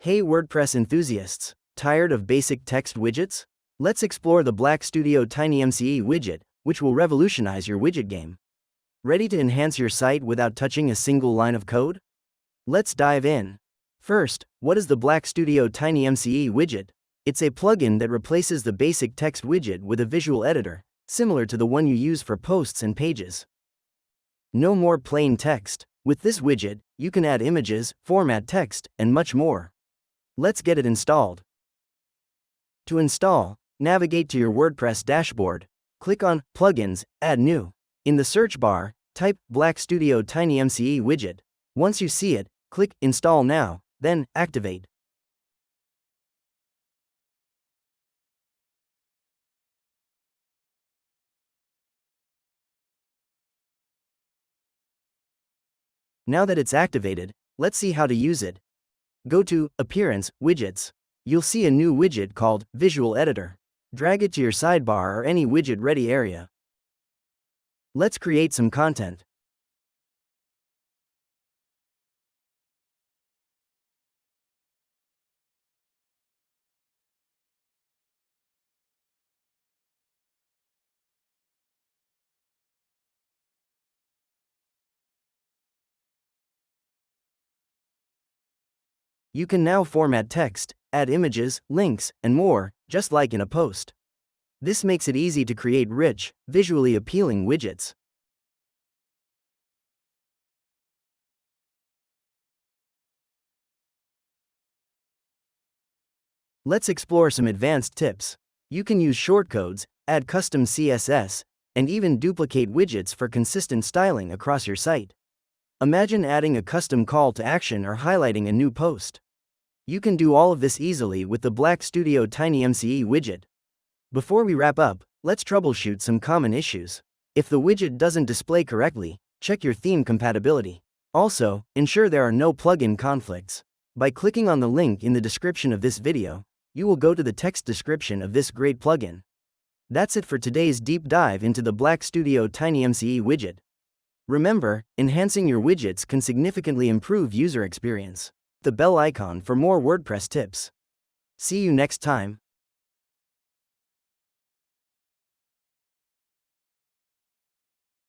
Hey WordPress enthusiasts, tired of basic text widgets? Let's explore the Black Studio TinyMCE Widget, which will revolutionize your widget game. Ready to enhance your site without touching a single line of code? Let's dive in. First, what is the Black Studio TinyMCE Widget? It's a plugin that replaces the basic text widget with a visual editor, similar to the one you use for posts and pages. No more plain text. With this widget, you can add images, format text, and much more. Let's get it installed. To install, navigate to your WordPress dashboard, click on Plugins, Add New. In the search bar, type Black Studio TinyMCE Widget. Once you see it, click Install Now, then Activate. Now that it's activated, let's see how to use it. Go to Appearance, Widgets. You'll see a new widget called Visual Editor. Drag it to your sidebar or any widget-ready area. Let's create some content. You can now format text, add images, links, and more, just like in a post. This makes it easy to create rich, visually appealing widgets. Let's explore some advanced tips. You can use shortcodes, add custom CSS, and even duplicate widgets for consistent styling across your site. Imagine adding a custom call to action or highlighting a new post. You can do all of this easily with the Black Studio TinyMCE widget. Before we wrap up, let's troubleshoot some common issues. If the widget doesn't display correctly, check your theme compatibility. Also, ensure there are no plugin conflicts. By clicking on the link in the description of this video, you will go to the text description of this great plugin. That's it for today's deep dive into the Black Studio TinyMCE widget. Remember, enhancing your widgets can significantly improve user experience. The bell icon for more WordPress tips. See you next time.